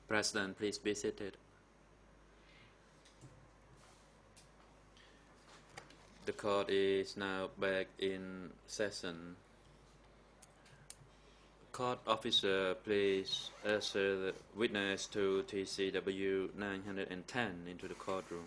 President, please be seated. The court is now back in session. Court officer, please usher the witness to TCW 910 into the courtroom.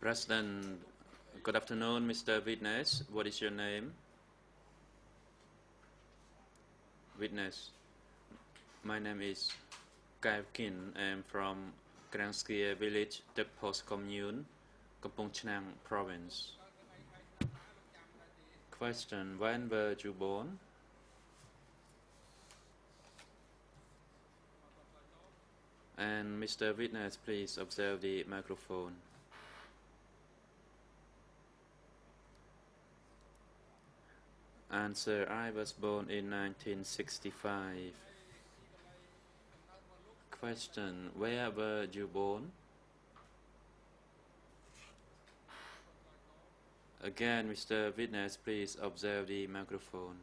President, good afternoon, Mr. Witness. What is your name? Witness, my name is Kin. I am from Krangskia village, Tek Post Commune, Kampong Chnang province. Question, when were you born? And Mr. Witness, please observe the microphone. Answer, I was born in 1965. Question, where were you born? Again, Mr. Witness, please observe the microphone.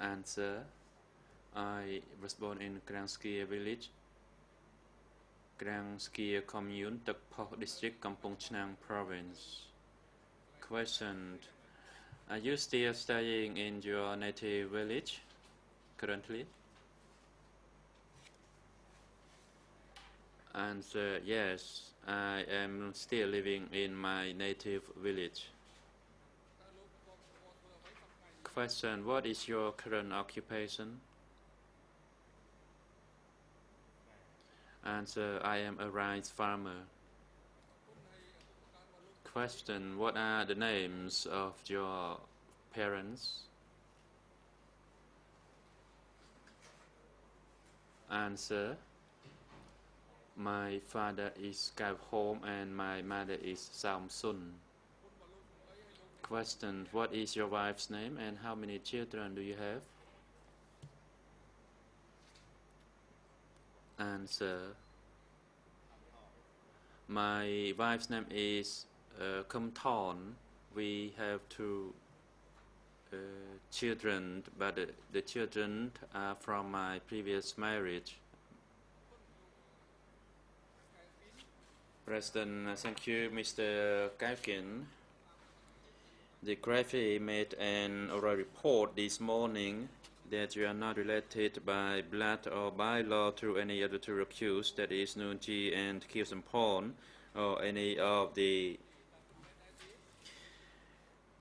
Answer, I was born in Krangskia village, Krangskia commune, Tek Post district, Kampong Chnang province. Question, are you still staying in your native village currently? Answer, yes, I am still living in my native village. Question, what is your current occupation? Answer, I am a rice farmer. Question, what are the names of your parents? Answer, my father is Kav Home and my mother is Sam Sun. Question, what is your wife's name and how many children do you have? Answer, my wife's name is Kum Thon. We have two children, but the children are from my previous marriage. President, thank you, Mr. Kin. The greffier made an oral report this morning that you are not related by blood or by law to any of the two accused, that is Noon Chi and Kieu Sampon, or any of the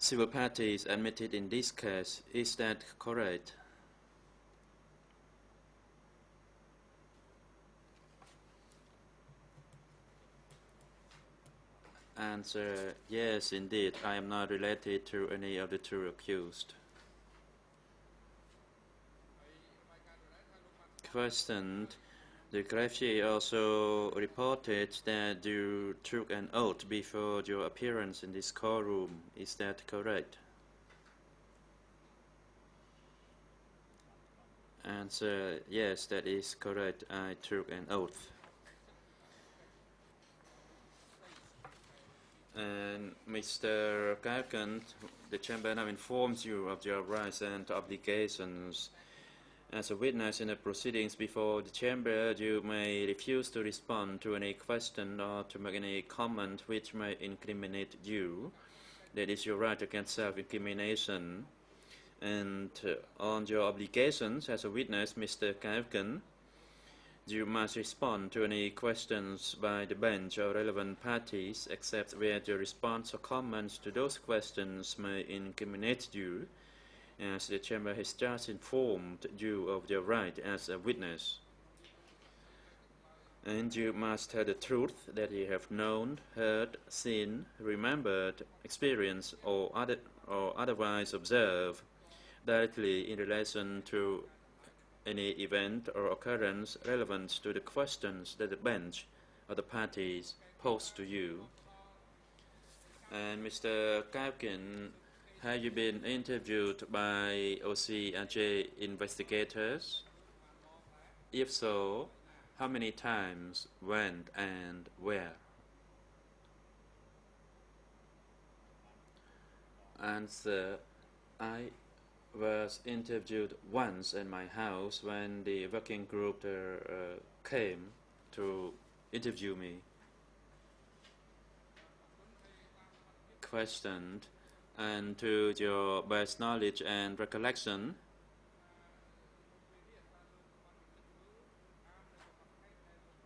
civil parties admitted in this case. Is that correct? Answer, yes, indeed. I am not related to any of the two accused. Question, the greffier also reported that you took an oath before your appearance in this courtroom. Is that correct? Answer, yes, that is correct. I took an oath. And Mr. Kalkan, the chamber now informs you of your rights and obligations. As a witness in the proceedings before the chamber, you may refuse to respond to any question or to make any comment which may incriminate you. That is your right against self-incrimination. And on your obligations as a witness, Mr. Kavkin, you must respond to any questions by the bench or relevant parties, except where your response or comments to those questions may incriminate you, as the chamber has just informed you of your right as a witness. And you must tell the truth that you have known, heard, seen, remembered, experienced, or otherwise observed directly in relation to any event or occurrence relevant to the questions that the bench or the parties pose to you. And Mr. Kavkin, have you been interviewed by OCRJ investigators? If so, how many times, when, and where? Answer: I was interviewed once in my house when the working group came to interview me. Questioned: and to your best knowledge and recollection,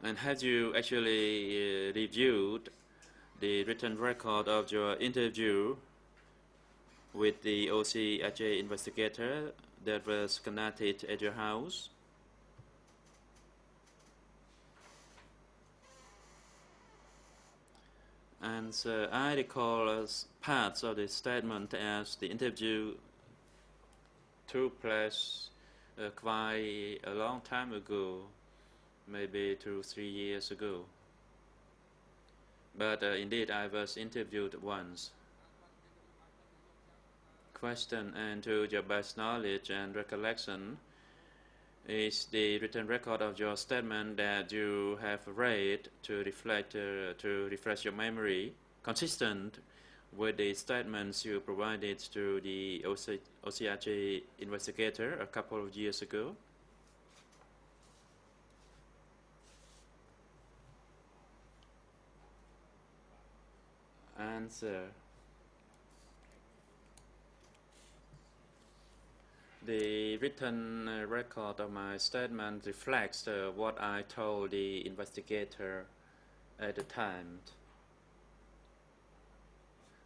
and have you actually reviewed the written record of your interview with the OCRJ investigator that was conducted at your house? And I recall as parts of the statement as the interview took place quite a long time ago, maybe 2 or 3 years ago. But indeed, I was interviewed once. Question: and to your best knowledge and recollection, is the written record of your statement that you have read to refresh your memory consistent with the statements you provided to the OCRJ investigator a couple of years ago? Answer: the written record of my statement reflects what I told the investigator at the time.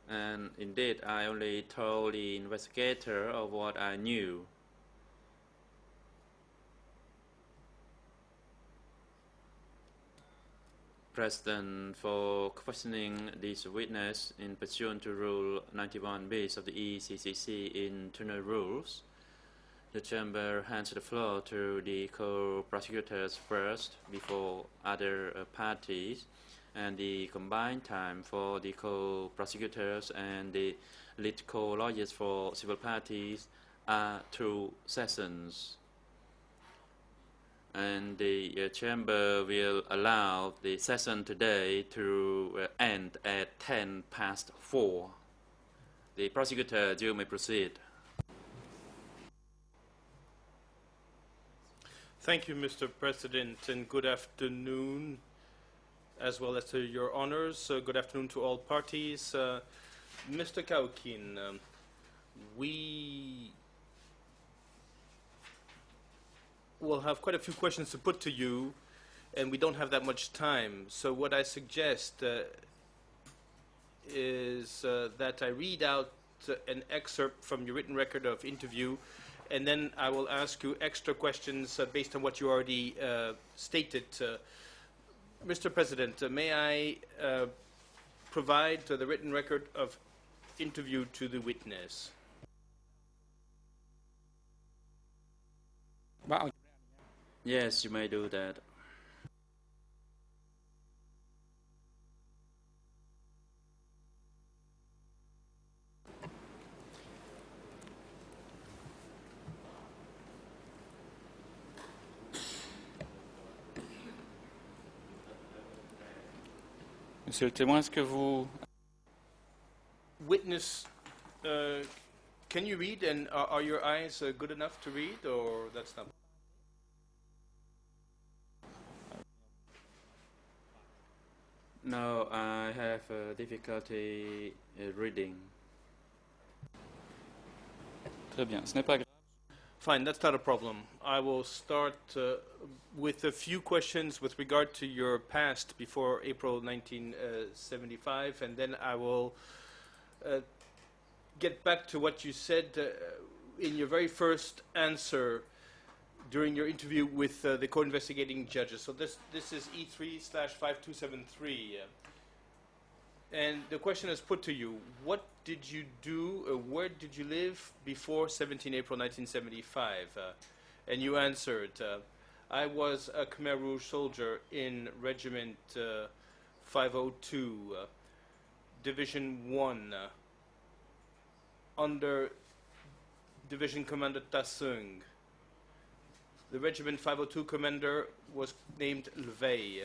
And indeed, I only told the investigator of what I knew. President, for questioning this witness in pursuant to Rule 91B of the ECCC internal rules, the chamber hands the floor to the co-prosecutors first before other parties, and the combined time for the co-prosecutors and the lead co-lawyers for civil parties are 2 sessions. And the chamber will allow the session today to end at 4:10. The prosecutor, you may proceed. Thank you, Mr. President, and good afternoon, as well as to your honors. Good afternoon to all parties. Mr. Kavkin, we will have quite a few questions to put to you, and we don't have that much time. So what I suggest is that I read out an excerpt from your written record of interview, and then I will ask you extra questions based on what you already stated. Mr. President, may I provide the written record of interview to the witness? Yes, you may do that. Monsieur le témoin, est-ce que vous... Witness, can you read, and are your eyes good enough to read, or that's not? No, I have difficulty reading. Très bien, ce n'est pas grave. Fine, that's not a problem. I will start with a few questions with regard to your past before April 1975, and then I will get back to what you said in your very first answer during your interview with the co-investigating judges. So this is E3/5273. And the question is put to you: what did you do, where did you live before 17 April 1975? And you answered, I was a Khmer Rouge soldier in Regiment 502, Division 1, under Division Commander Tasung. The Regiment 502 commander was named Lvey.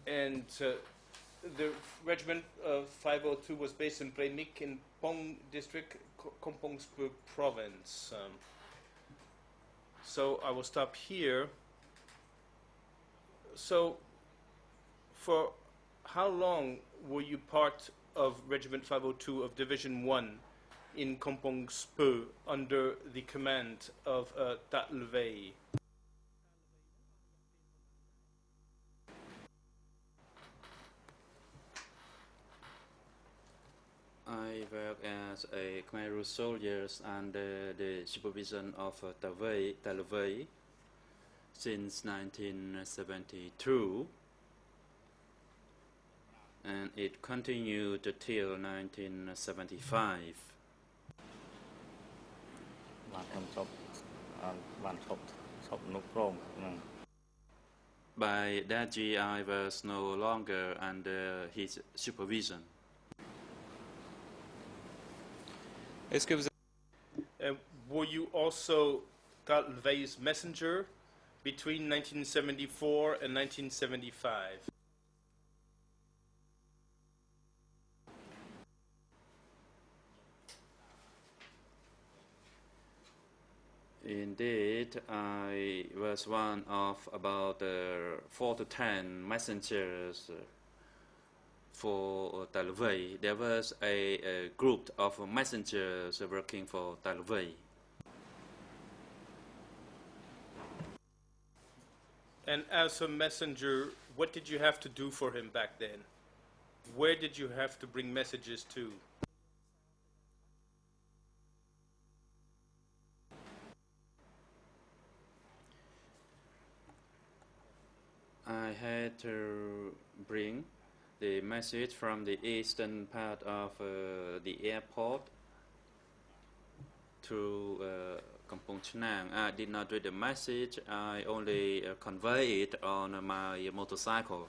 And the Regiment 502 was based in Premik in Pong District, Kampong Speu Province. So I will stop here. So for how long were you part of Regiment 502 of Division 1 in Kampong Speu under the command of Tat Lvey? I work as a Khmer Rouge soldier under the supervision of Talvey since 1972, and it continued till 1975. By that year, I was no longer under his supervision. Est-ce que vous Were you also Tat Lvey's messenger between 1974 and 1975? Indeed, I was one of about 4 to 10 messengers for Talvey. There was a group of messengers working for Talvey. And as a messenger, what did you have to do for him back then? Where did you have to bring messages to? I had to bring the message from the eastern part of the airport to Kampong Chnang. I did not read the message, I only convey it on my motorcycle.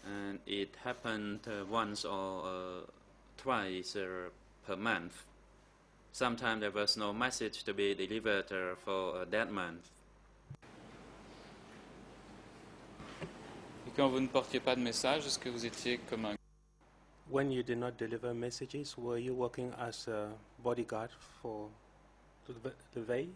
And it happened once or twice per month. Sometimes there was no message to be delivered for that month. Et quand vous ne portiez pas de message, est-ce que vous étiez comme un... When you did not deliver messages, were you working as a bodyguard for the Vey?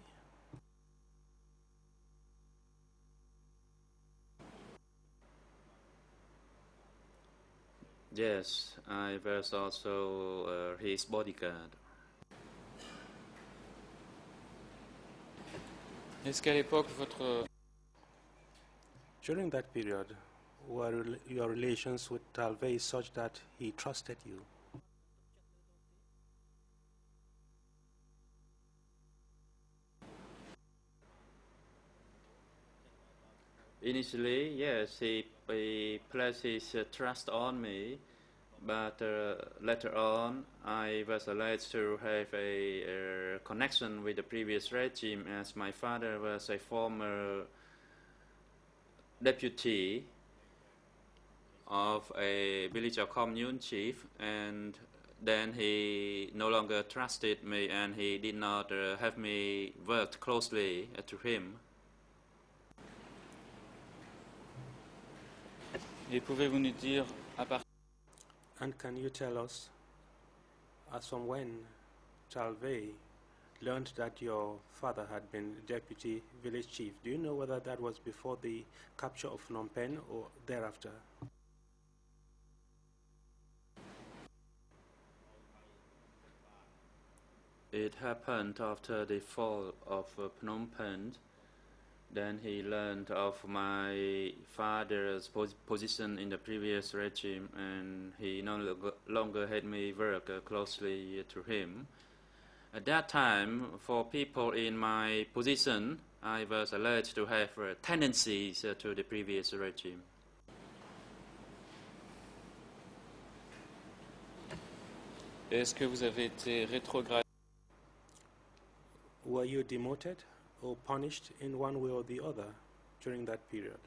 Yes, I was also his bodyguard. Est-ce qu'à l'époque, votre... During that period, were your relations with Talvey such that he trusted you? Initially, yes, he placed his trust on me, but later on, I was alleged to have a connection with the previous regime, as my father was a former deputy of a village or commune chief, and then he no longer trusted me, and he did not have me work closely to him. Et pouvez-vous nous dire, à part... And can you tell us, as from when Talvey learned that your father had been deputy village chief. Do you know whether that was before the capture of Phnom Penh or thereafter? It happened after the fall of Phnom Penh. Then he learned of my father's position in the previous regime, and he no longer had me work closely to him. At that time, for people in my position, I was alleged to have tendencies to the previous regime. Est-ce que vous avez été rétrogradé? Were you demoted or punished in one way or the other during that period?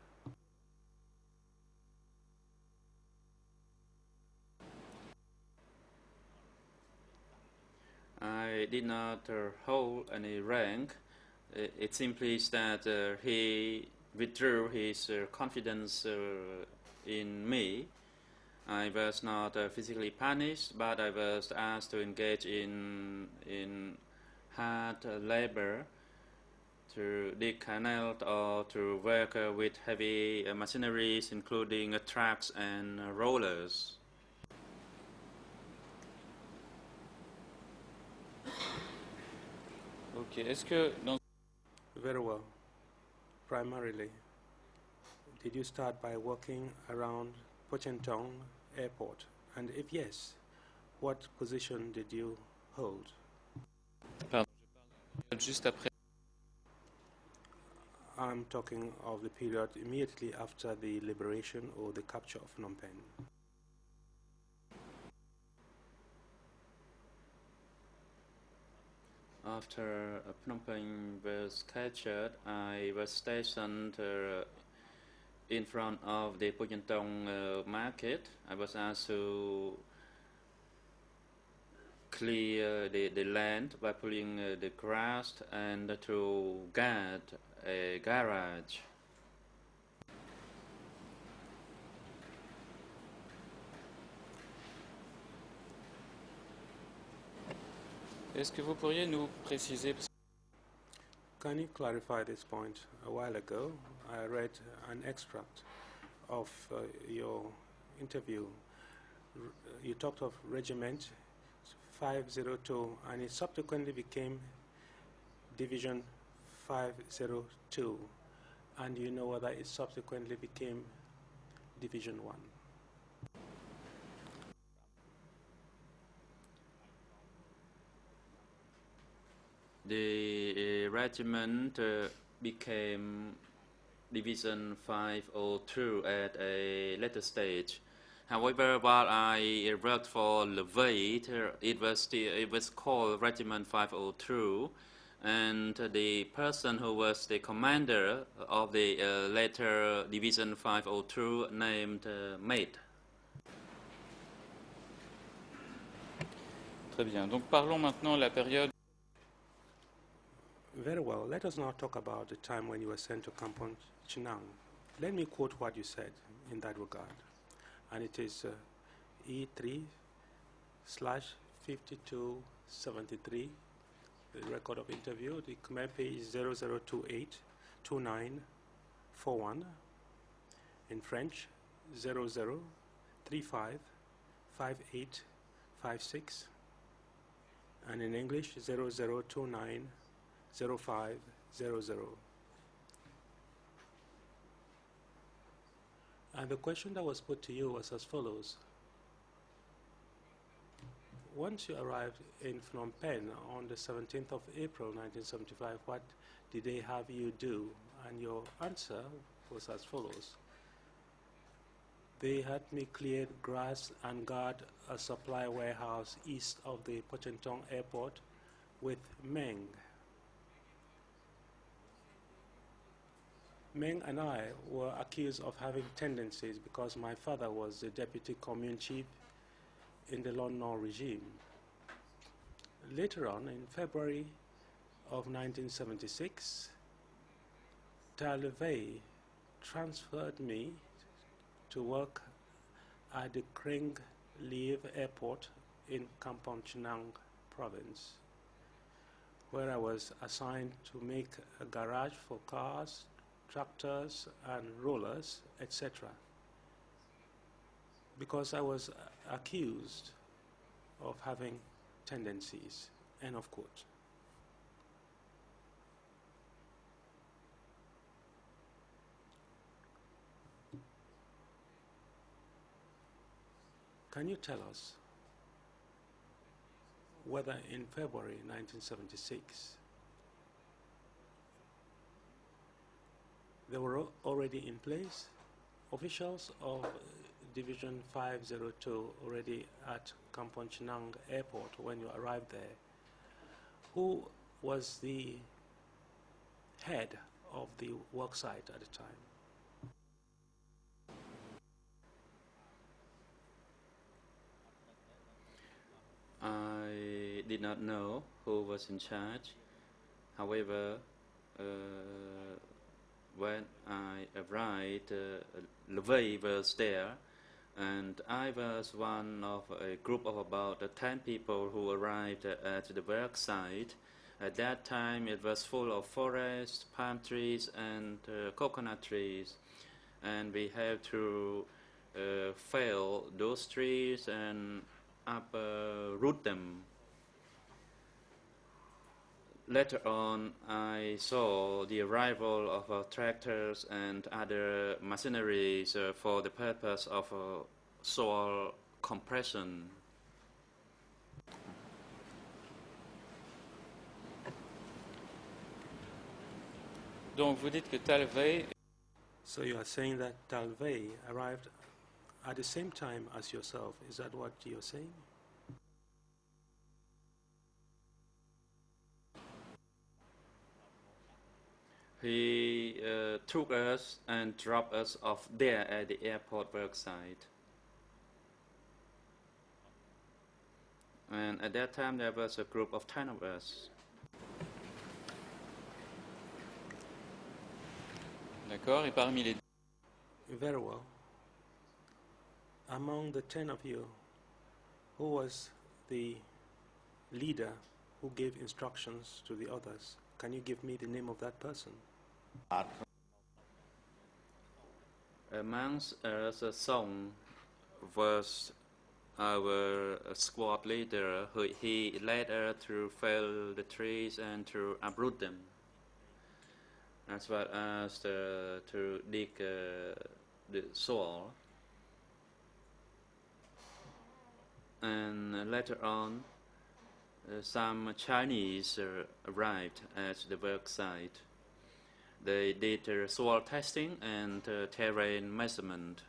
I did not hold any rank. It simply is that he withdrew his confidence in me. I was not physically punished, but I was asked to engage in hard labor, to dig canals or to work with heavy machineries, including trucks and rollers. Ok. Est-ce que dans Very well. Primarily, did you start by working around Pochentong Airport? And if yes, what position did you hold? juste après I'm talking of the period immediately after the liberation or the capture of Phnom Penh. After Phnom Penh was captured, I was stationed in front of the Puyentong market. I was asked to clear the land by pulling the grass and to guard a garage. Est-ce que vous pourriez nous préciser Can you clarify this point? A while ago, I read an extract of your interview. You talked of Regiment 502, and it subsequently became Division 502. And you know whether it subsequently became Division 1? The regiment became Division 502 at a later stage. However, while I worked for Levate, it was called Regiment 502, and the person who was the commander of the later Division 502 named Mate. Très bien. Donc parlons maintenant de la période. Very well. Let us now talk about the time when you were sent to Kampong Chinang. Let me quote what you said in that regard. And it is E3/5273, the record of interview. The Khmer page is 00282941. In French, 00355856. And in English, 00290500. And the question that was put to you was as follows. Once you arrived in Phnom Penh on the 17th of April 1975, what did they have you do? And your answer was as follows. They had me clear grass and guard a supply warehouse east of the Pochentong Airport with Meng. Meng and I were accused of having tendencies because my father was the deputy commune chief in the Lon Nol regime. Later on, in February of 1976, Talvey transferred me to work at the Kring Liev Airport in Kampong Chinang province. where I was assigned to make a garage for cars, tractors and rollers, etc. Because I was accused of having tendencies, end of quote. Can you tell us whether in February 1976 there were already in place officials of Division 502 already at Kampong Chinang Airport when you arrived there? Who was the head of the work site at the time? I did not know who was in charge. However, when I arrived, Levy was there, and I was one of a group of about 10 people who arrived at the work site. At that time, it was full of forests, palm trees, and coconut trees, and we had to fell those trees and uproot them. Later on, I saw the arrival of tractors and other machineries for the purpose of soil compression. Donc vous dites que Talvey. So you are saying that Talvey arrived at the same time as yourself. Is that what you're saying? He took us and dropped us off there at the airport work site. And at that time there was a group of 10 of us. D'accord, et parmi les... Very well. Among the 10 of you, who was the leader who gave instructions to the others? Can you give me the name of that person? Amongst us, Song was our squad leader. He led us to fell the trees and to uproot them, as well as to dig the soil. And later on, some Chinese arrived at the work site. They did soil testing and terrain measurement.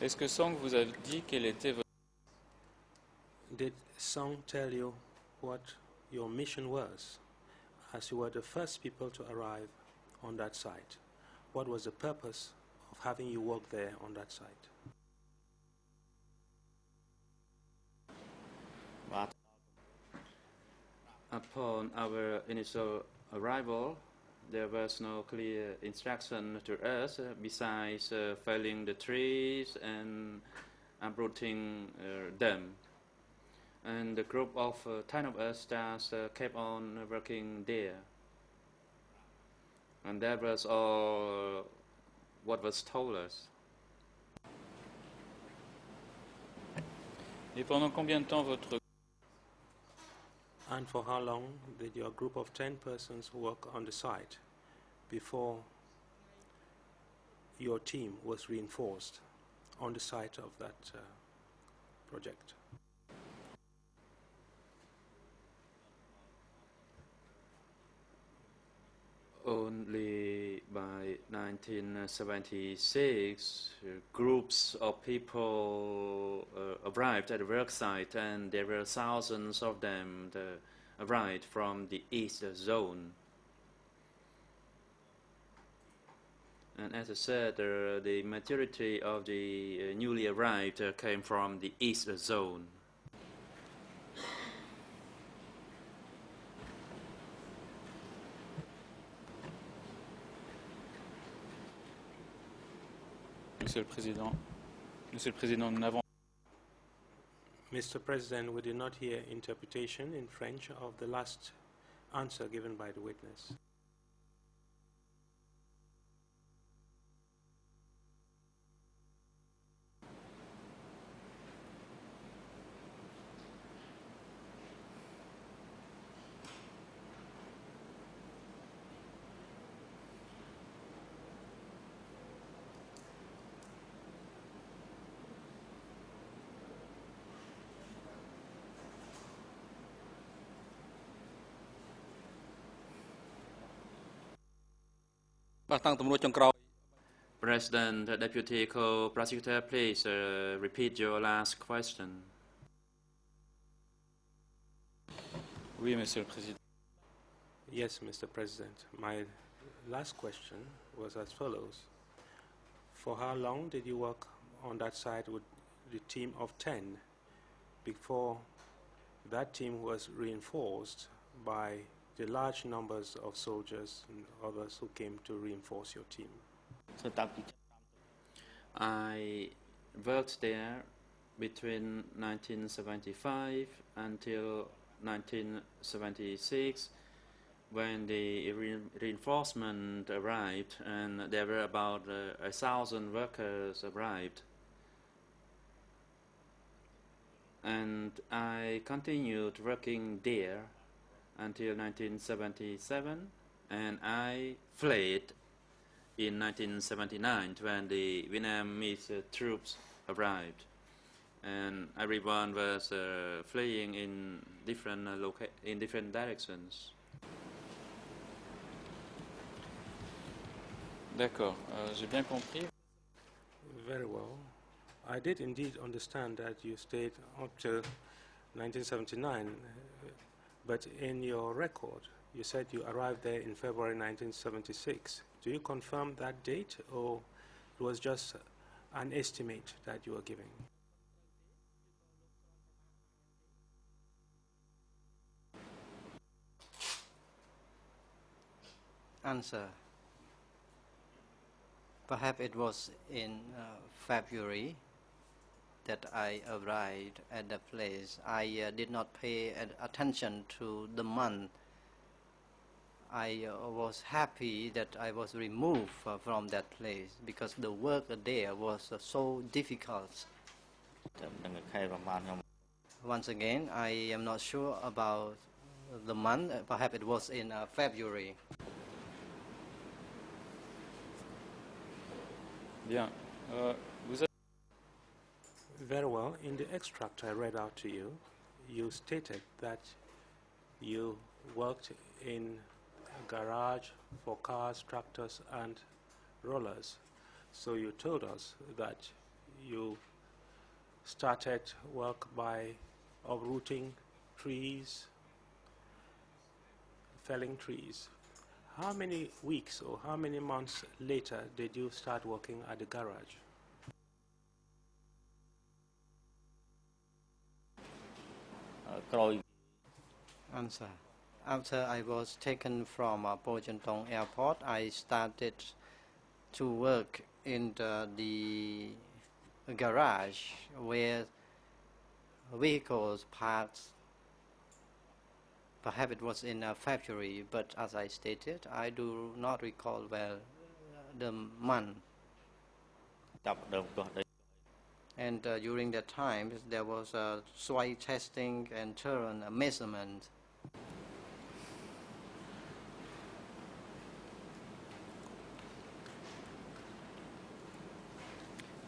Est-ce que Song vous a dit quel était votre... Did Song tell you what your mission was, as you were the first people to arrive on that site? What was the purpose of having you work there on that site? Upon our initial arrival, there was no clear instruction to us besides felling the trees and uprooting them. And the group of 10 of us just kept on working there. And that was all what was told us. Et pendant combien de temps votre... And for how long did your group of 10 persons work on the site before your team was reinforced on the site of that project? Only by 1976, groups of people arrived at the work site, and there were thousands of them arrived from the East Zone. And as I said, the majority of the newly arrived came from the East Zone. Monsieur le Président, nous n'avons... Mr. President, we did not hear interpretation in French of the last answer given by the witness. President, Deputy Co-Prosecutor, please repeat your last question. Oui, Monsieur le Président. Yes, Mr. President. My last question was as follows. For how long did you work on that site with the team of 10 before that team was reinforced by the large numbers of soldiers and others who came to reinforce your team? I worked there between 1975 until 1976 when the reinforcement arrived, and there were about 1,000 workers arrived. And I continued working there until 1977, and I fled in 1979 when the Vietnamese troops arrived, and everyone was fleeing in different directions. D'accord, j'ai bien compris. Very well. I did indeed understand that you stayed up till 1979, but in your record, you said you arrived there in February 1976. Do you confirm that date, or it was just an estimate that you were giving? Answer. Perhaps it was in February that I arrived at the place. I did not pay attention to the month. I was happy that I was removed from that place because the work there was so difficult. Once again, I am not sure about the month. Perhaps it was in February. Bien. Vous avez... Very well. In the extract I read out to you, you stated that you worked in a garage for cars, tractors, and rollers. So you told us that you started work by uprooting trees, felling trees. How many weeks or how many months later did you start working at the garage? Answer. After I was taken from Pojantong Airport, I started to work in the garage where vehicles parked. Perhaps it was in February, but as I stated, I do not recall well the month. And during that time, there was soil testing and terrain measurement.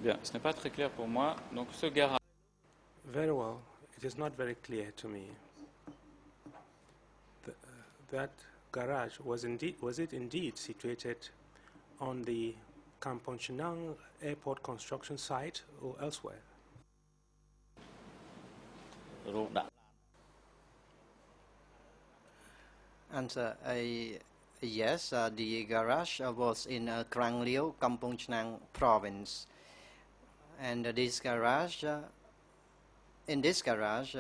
Bien, ce n'est pas très clair pour moi. Donc ce garage... Very well. It is not very clear to me. That garage was it indeed situated on the Kampong Chenang airport construction site or elsewhere? Answer. Yes, the garage was in Krang Lieu, Kampong Chenang province. And this garage, in this garage,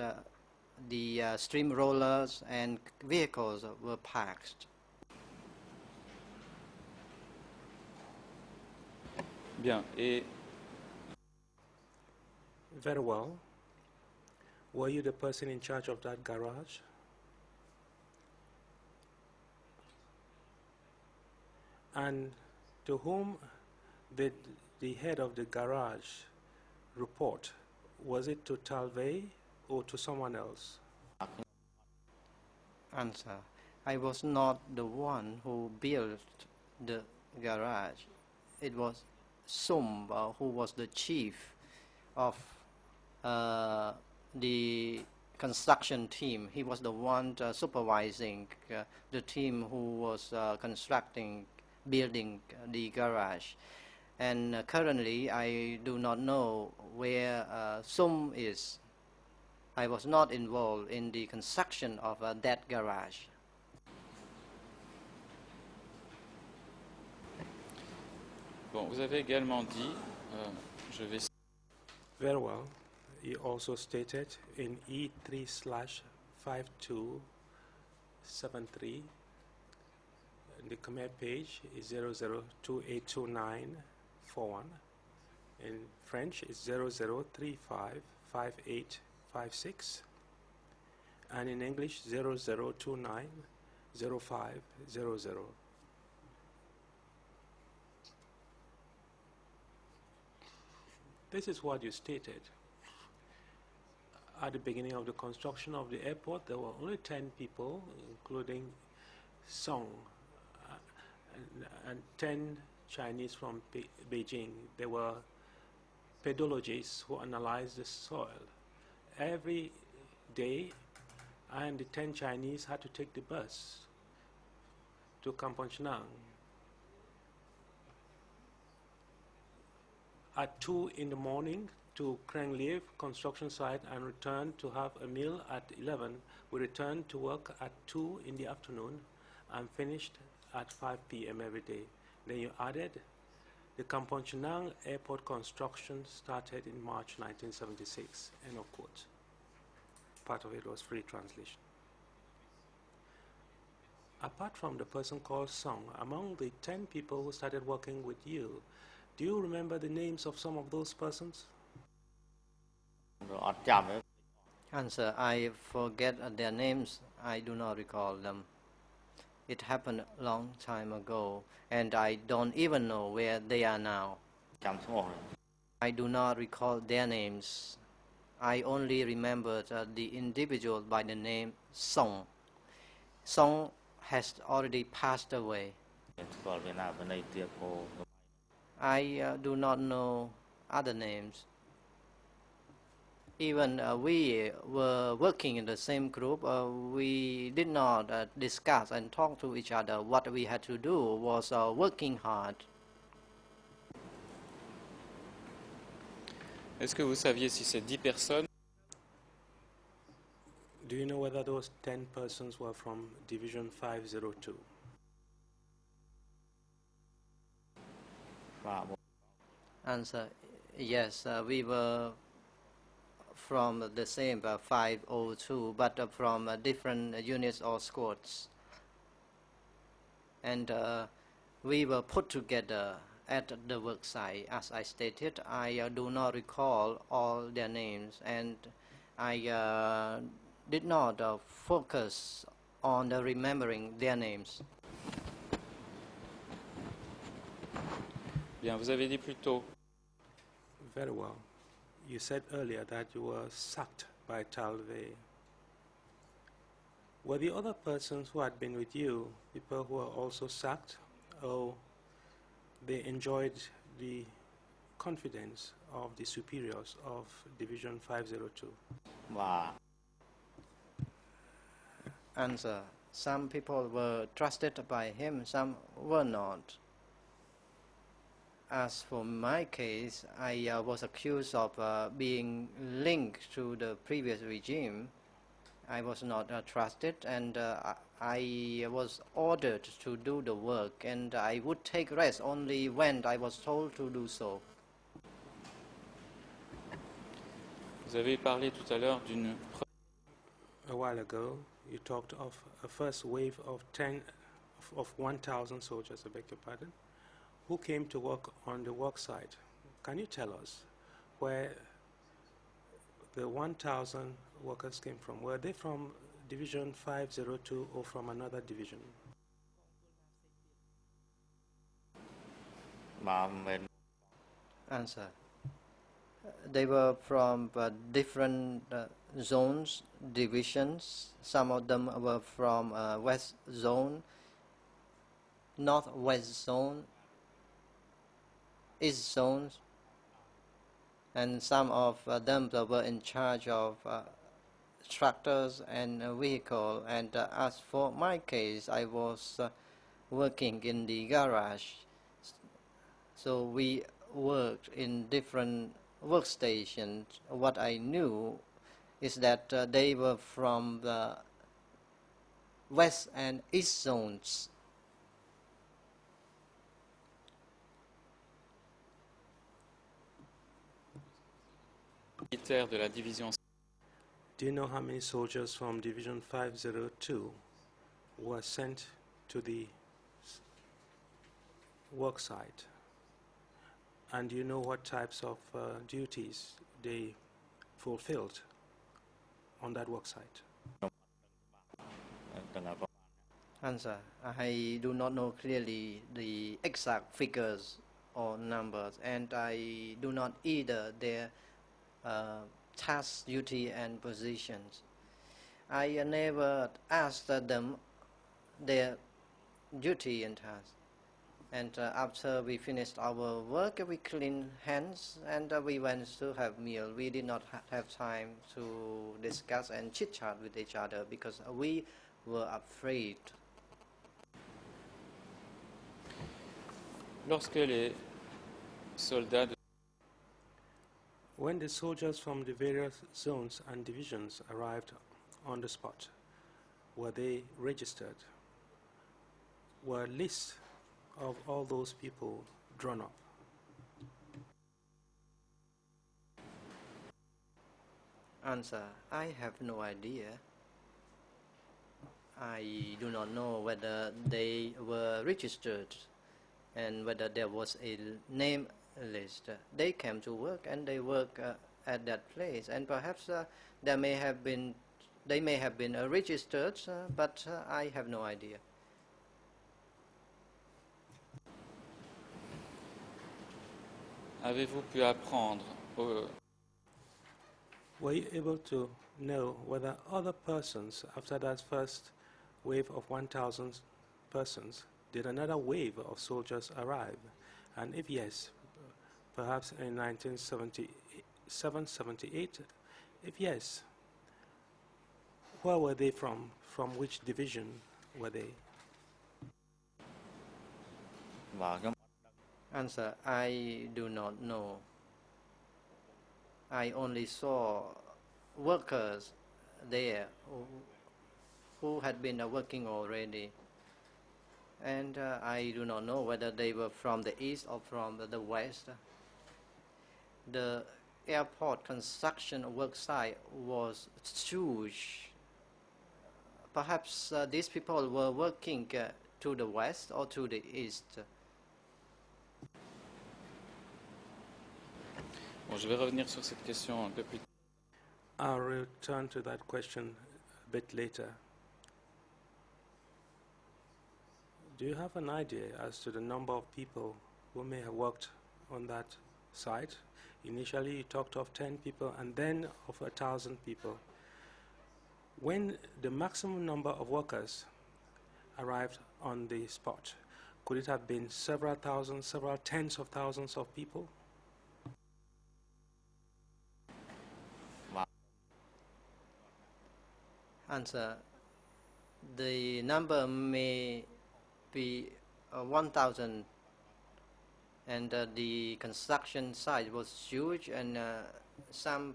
the stream rollers and vehicles were parked. Bien, et... Very well. Were you the person in charge of that garage? And to whom did the head of the garage report? Was it to Talvey or to someone else? Answer. I was not the one who built the garage. It was Sum who was the chief of the construction team. He was the one supervising the team who was building the garage. And currently I do not know where Sum is. I was not involved in the construction of that garage. Bon, vous avez également dit, je vais... Very well. You also stated in E3/5273, the Khmer page is 00282941. In French, it's 00355856. And in English, 00290500. This is what you stated. At the beginning of the construction of the airport, there were only 10 people, including Song, and 10 Chinese from Beijing. They were pedologists who analyzed the soil. Every day, and the 10 Chinese had to take the bus to Kampong Chnang. At 2 in the morning to Kreng Liev construction site and return to have a meal at 11. We returned to work at 2 in the afternoon and finished at 5 p.m. every day. Then you added the Kampong Chnang airport construction started in March 1976. End of quote. Part of it was free translation. Apart from the person called Song, among the 10 people who started working with you, do you remember the names of some of those persons? Answer. I forget their names. I do not recall them. It happened a long time ago, and I don't even know where they are now. I do not recall their names. I only remember the individual by the name Song. Song has already passed away. I do not know other names. Even we were working in the same group, we did not discuss and talk to each other. What we had to do was working hard. Est-ce que vous saviez si ces 10 personnes... Do you know whether those 10 persons were from Division 502? Answer. Yes, we were from the same 502, but from different units or squads. And we were put together at the work site. As I stated, I do not recall all their names, and I did not focus on remembering their names. Bien, vous avez dit plus tôt. Very well. You said earlier that you were sacked by Talvey. Were the other persons who had been with you people who were also sacked, or they enjoyed the confidence of the superiors of Division 502? Answer. Some people were trusted by him, some were not. As for my case, I was accused of being linked to the previous regime. I was not trusted, and I was ordered to do the work, and I would take rest only when I was told to do so. Vous avez parlé tout à l'heure d'une... A while ago, you talked of a first wave of 1,000 soldiers, I beg your pardon, who came to work on the work site. Can you tell us where the 1,000 workers came from? Were they from Division 502 or from another division? Answer. They were from different zones, divisions. Some of them were from West Zone, Northwest Zone, East Zones, and some of them were in charge of tractors and vehicle. And as for my case, I was working in the garage, so we worked in different workstations. What I knew is that they were from the West and East zones. militaires de la division. Do you know how many soldiers from Division 502 were sent to the work site? And do you know what types of duties they fulfilled on that work site? Answer. I do not know clearly the exact figures or numbers, and I do not either their task, duty, and positions. I never asked them their duty and task. And after we finished our work, we cleaned hands and we went to have meal. We did not have time to discuss and chit-chat with each other because we were afraid. Lorsque les soldats de When the soldiers from the various zones and divisions arrived on the spot, were they registered? Were lists of all those people drawn up? Answer. I have no idea. I do not know whether they were registered and whether there was a name list. They came to work and they work at that place, and perhaps they may have been registered, but I have no idea. avez-vous pu apprendre Were you able to know whether other persons, after that first wave of 1,000 persons, did another wave of soldiers arrive? And if yes, perhaps in 1977, 78, if yes, where were they from? From which division were they? Answer. I do not know. I only saw workers there who had been working already, and I do not know whether they were from the east or from the west. The airport construction work site was huge. Perhaps these people were working to the west or to the east. Bon, je vais revenir sur cette question un peu plus tard. I'll return to that question a bit later. Do you have an idea as to the number of people who may have worked on that site? Initially, you talked of 10 people and then of 1,000 people. When the maximum number of workers arrived on the spot, could it have been several thousand, several tens of thousands of people? Answer. The number may be 1,000, and the construction site was huge, and some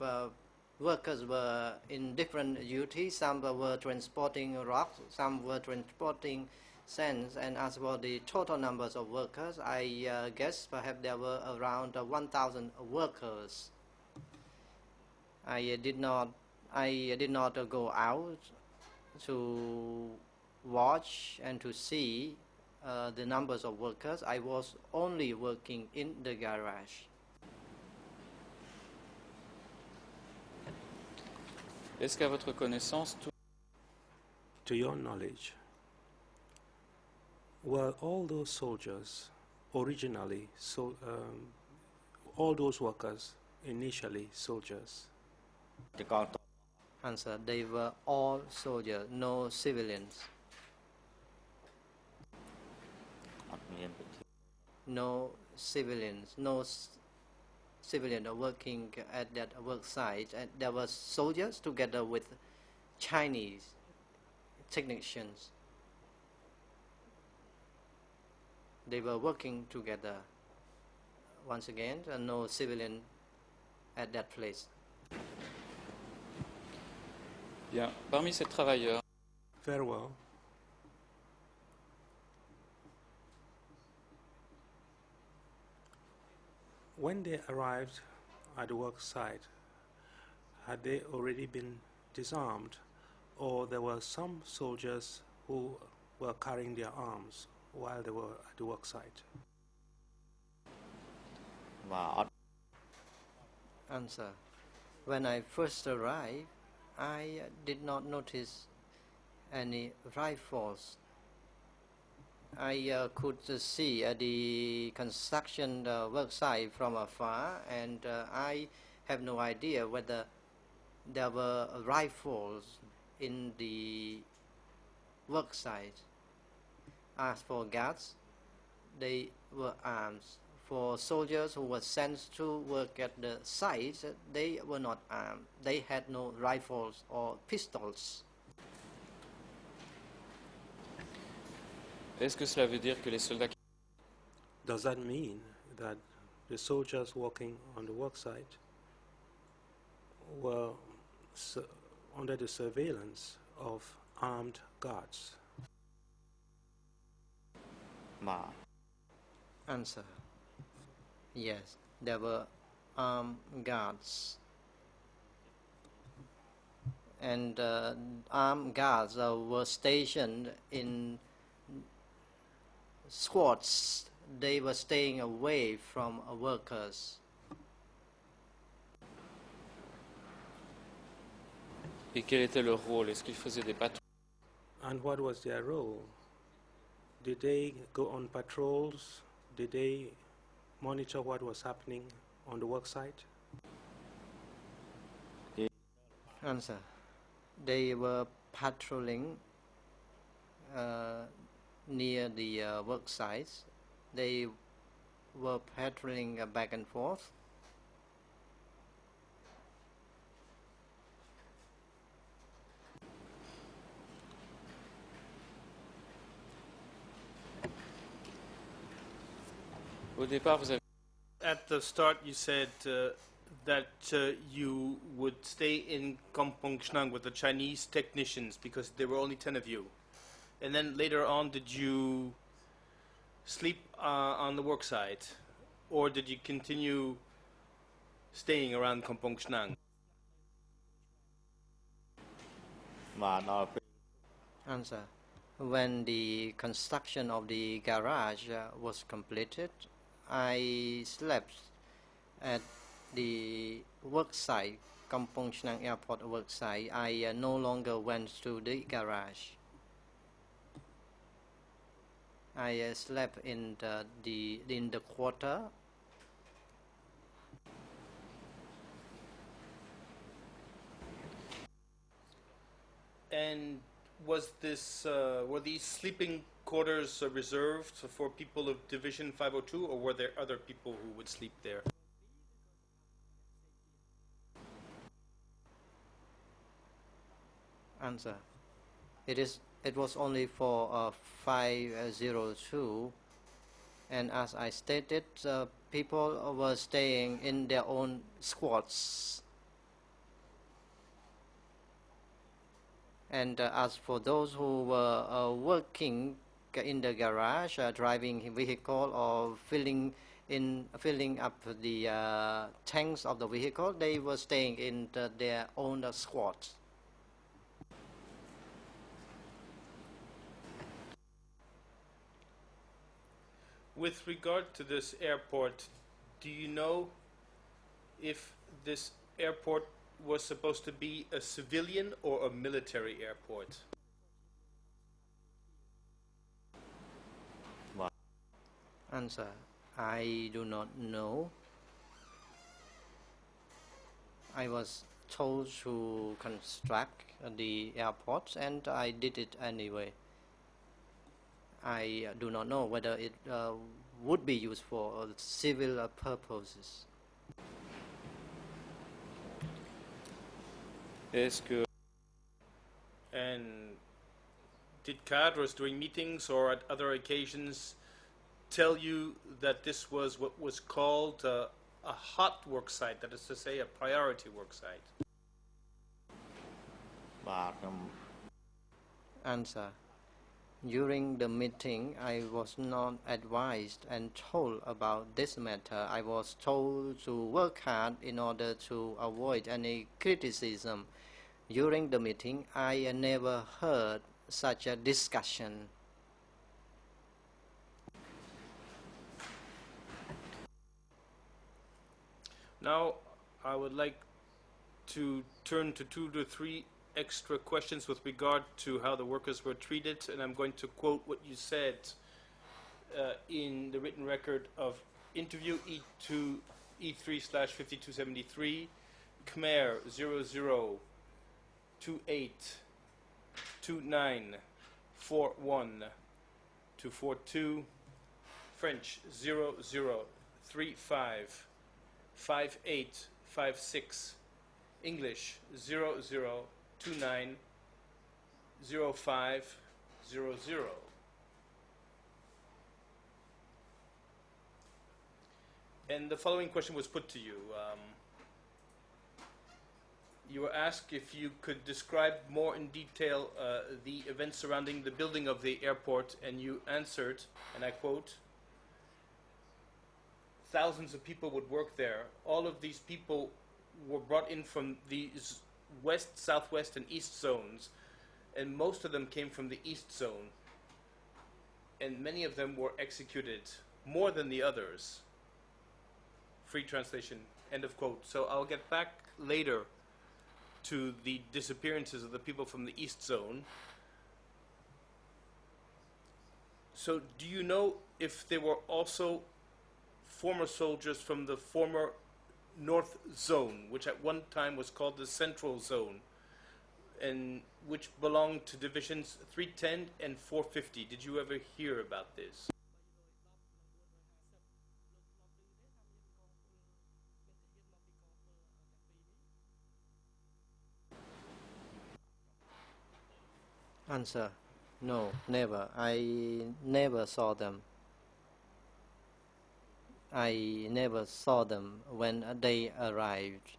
workers were in different duties. Some were transporting rocks, some were transporting sands, and as for the total numbers of workers, I guess perhaps there were around 1,000 workers. I did not go out to watch and to see the numbers of workers. I was only working in the garage. Est-ce qu'à votre connaissance, To your knowledge, were all those soldiers originally, all those workers initially soldiers? Answer. They were all soldiers, no civilians. No civilians, civilians are working at that work site, and there were soldiers together with Chinese technicians. They were working together. Once again, no civilian at that place. bien, parmi ces travailleurs, Very well. When they arrived at the work site, had they already been disarmed, or there were some soldiers who were carrying their arms while they were at the work site? Answer. When I first arrived, I did not notice any rifles. I could see the construction work site from afar, and I have no idea whether there were rifles in the work site. As for guards, they were armed. For soldiers who were sent to work at the site, they were not armed. They had no rifles or pistols. est-ce que cela veut dire que les soldats Does that mean that the soldiers working on the work site were under the surveillance of armed guards? Answer. Yes, there were armed guards. And armed guards were stationed in squads. They were staying away from workers. et quel était leur rôle? Est-ce qu'ils faisaient des patrouilles? And what was their role? Did they go on patrols? Did they monitor what was happening on the work site? Answer. They were patrolling near the work sites. They were patrolling back and forth. Au départ, vous avez... At the start, you said that you would stay in Kampong Chnang with the Chinese technicians because there were only 10 of you. And then later on, did you sleep on the work site? Or did you continue staying around Kampong Chnang? Answer. When the construction of the garage was completed, I slept at the work site, Kampong Chnang Airport work site. I no longer went to the garage. I slept in the quarter. And was this were these sleeping quarters reserved for people of Division 502, or were there other people who would sleep there? Answer. It was only for 502, and as I stated, people were staying in their own squads. And as for those who were working in the garage, driving vehicle or filling up the tanks of the vehicle, they were staying in their own squads. With regard to this airport, do you know if this airport was supposed to be a civilian or a military airport? Answer: I do not know. I was told to construct the airport and I did it anyway. I do not know whether it would be used for civil purposes. Est-ce que And did cadres during meetings or at other occasions tell you that this was what was called a hot work site, that is to say, a priority work site? Answer: during the meeting, I was not advised and told about this matter. I was told to work hard in order to avoid any criticism. During the meeting, I never heard such a discussion. Now, I would like to turn to 2 to 3 extra questions with regard to how the workers were treated, and I'm going to quote what you said in the written record of interview E2, E3/5273, Khmer 00282941-242, French 00355856, English 00290500. And the following question was put to you. You were asked if you could describe more in detail the events surrounding the building of the airport, and you answered, and I quote, "Thousands of people would work there. All of these people were brought in from the west, southwest, and east zones, and most of them came from the east zone, and many of them were executed, more than the others." Free translation, end of quote. So I'll get back later to the disappearances of the people from the east zone. So do you know if there were also former soldiers from the former North Zone, which at one time was called the Central Zone, and which belonged to divisions 310 and 450? Did you ever hear about this? Answer: no, never. I never saw them. I never saw them when they arrived.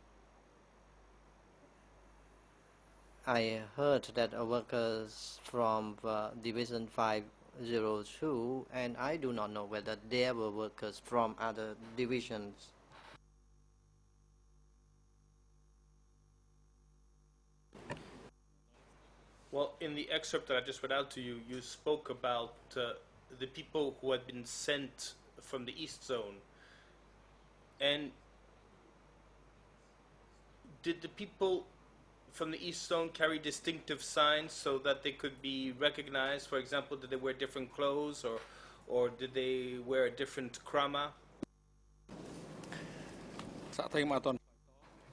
I heard that workers from Division 502, and I do not know whether there were workers from other divisions. Well, in the excerpt that I just read out to you, you spoke about the people who had been sent from the East Zone. And did the people from the East Zone carry distinctive signs so that they could be recognized? For example, did they wear different clothes, or did they wear a different krama?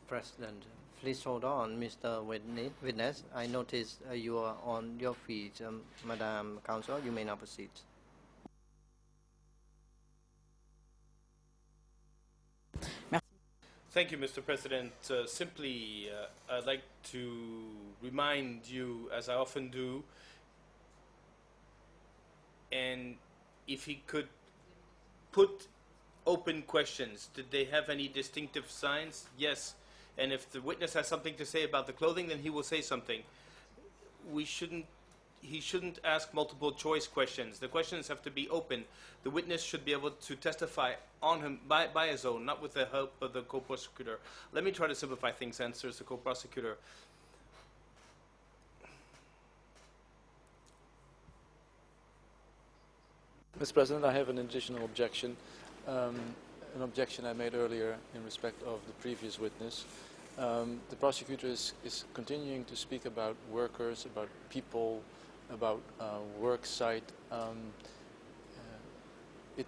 President, please hold on, Mr. Witness. I noticed you are on your feet. Madam Counsel, you may now proceed. Thank you, Mr. President. Simply, I'd like to remind you, as I often do, and if he could put open questions. Did they have any distinctive signs? Yes. And if the witness has something to say about the clothing, then he will say something. He shouldn't ask multiple choice questions. The questions have to be open. The witness should be able to testify on him by his own, not with the help of the co-prosecutor. Let me try to simplify things, answers the co-prosecutor. Mr. President, I have an additional objection. An objection I made earlier in respect of the previous witness. the prosecutor is continuing to speak about workers, about people, about work site. It,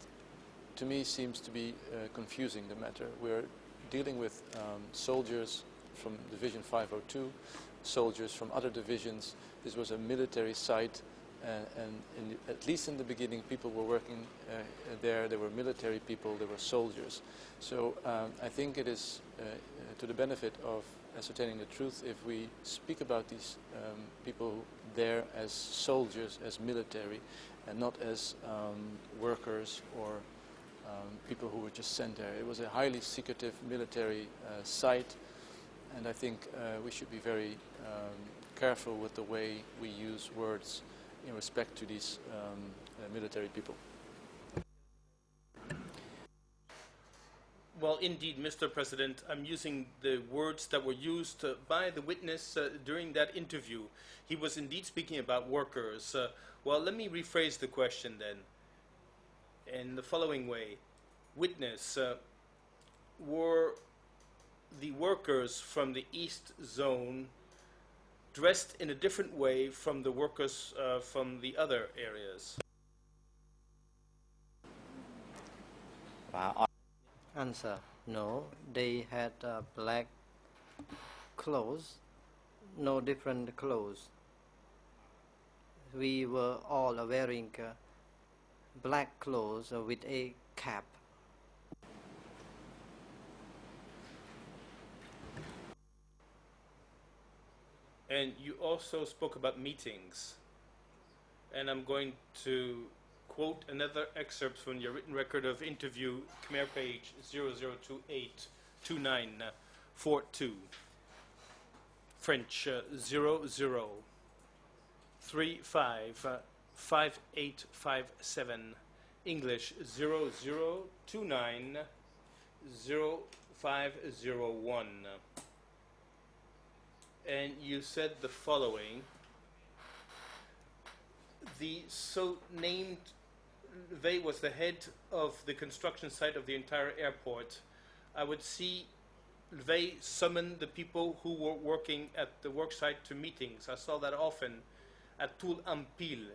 to me, seems to be confusing the matter. We're dealing with soldiers from Division 502, soldiers from other divisions. This was a military site, and at least in the beginning, people were working there. There were military people, there were soldiers. So I think it is to the benefit of ascertaining the truth if we speak about these people there as soldiers, as military, and not as workers or people who were just sent there. It was a highly secretive military site, and I think we should be very careful with the way we use words in respect to these military people. Well, indeed, Mr. President, I'm using the words that were used by the witness during that interview. He was indeed speaking about workers. Well, let me rephrase the question then in the following way. Witness, were the workers from the East Zone dressed in a different way from the workers from the other areas? Answer: no, they had black clothes, no different clothes. We were all wearing black clothes with a cap. And you also spoke about meetings. And I'm going to quote another excerpt from your written record of interview, Khmer page 00282942. French 00355857. English 00290501. And you said the following: the so-named Vey was the head of the construction site of the entire airport. I would see Vey summon the people who were working at the work site to meetings. I saw that often at Toul Ampil,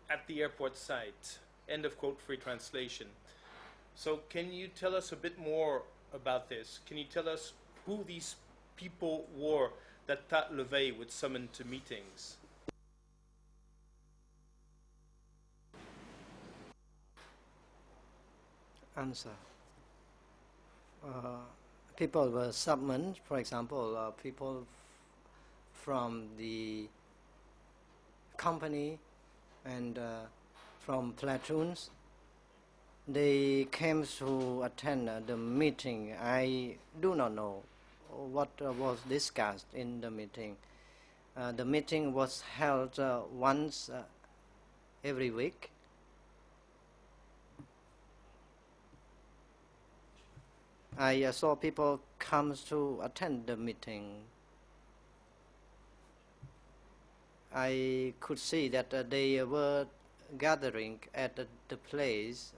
at the airport site. End of quote, free translation. So can you tell us a bit more about this? Can you tell us who these people were that Tat Levey would summon to meetings? Answer: people were summoned, for example, people from the company and from platoons. They came to attend the meeting. I do not know what was discussed in the meeting. The meeting was held once every week. I saw people come to attend the meeting. I could see that they were gathering at the place.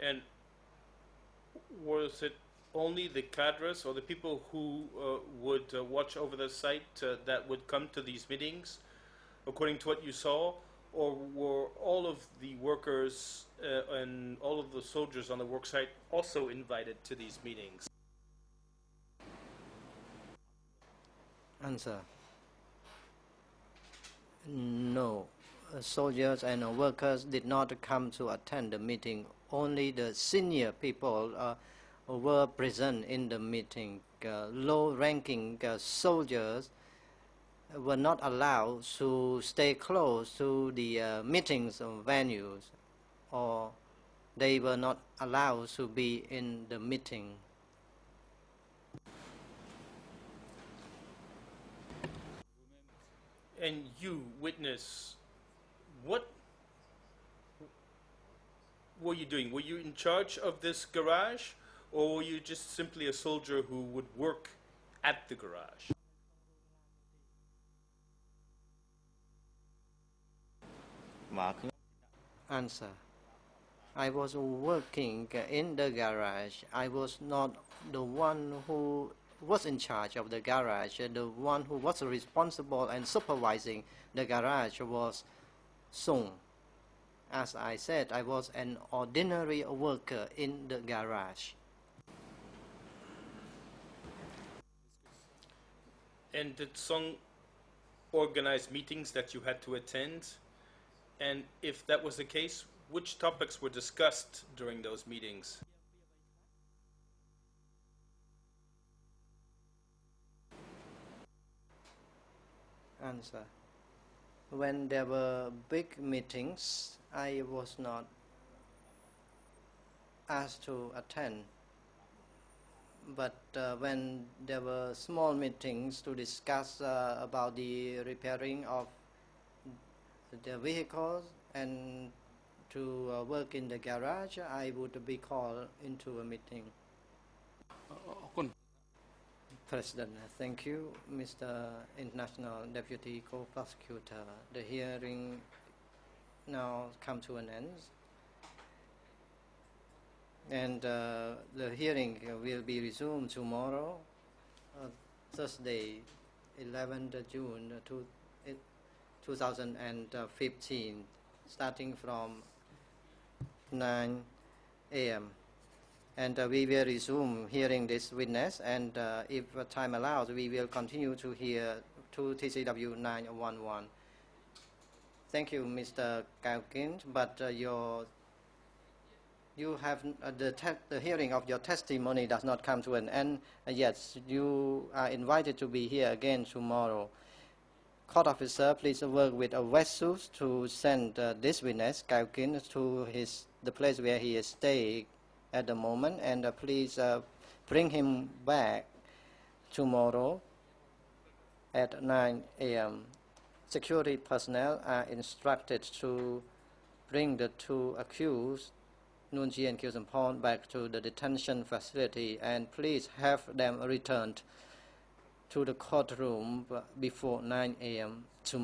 And was it only the cadres or the people who would watch over the site that would come to these meetings, according to what you saw? Or were all of the workers and all of the soldiers on the work site also invited to these meetings? Answer: no. Soldiers and workers did not come to attend the meeting. Only the senior people were present in the meeting. Low-ranking soldiers were not allowed to stay close to the meetings venues, or they were not allowed to be in the meeting. And you, witness, what were you doing? Were you in charge of this garage, or were you just simply a soldier who would work at the garage? Answer. I was working in the garage. I was not the one who was in charge of the garage. The one who was responsible and supervising the garage was Sung. As I said, I was an ordinary worker in the garage. And did Song organize meetings that you had to attend? And if that was the case, which topics were discussed during those meetings? Answer. When there were big meetings, I was not asked to attend. But when there were small meetings to discuss about the repairing of the vehicles and to work in the garage, I would be called into a meeting. President, thank you, Mr. International Deputy Co-Prosecutor. The hearing now come to an end. And the hearing will be resumed tomorrow, Thursday, 11th June 2015, starting from 9 a.m. And we will resume hearing this witness, and if time allows, we will continue to hear to TCW 911. Thank you, Mr. Kalkin, but you have the hearing of your testimony does not come to an end yet. You are invited to be here again tomorrow. Court officer, please work with a vessel to send this witness, Kalkin, to the place where he is staying at the moment, and please bring him back tomorrow at 9 a.m. Security personnel are instructed to bring the two accused, Noon Ji and Kyew Sampon, back to the detention facility, and please have them returned to the courtroom before 9 a.m. tomorrow.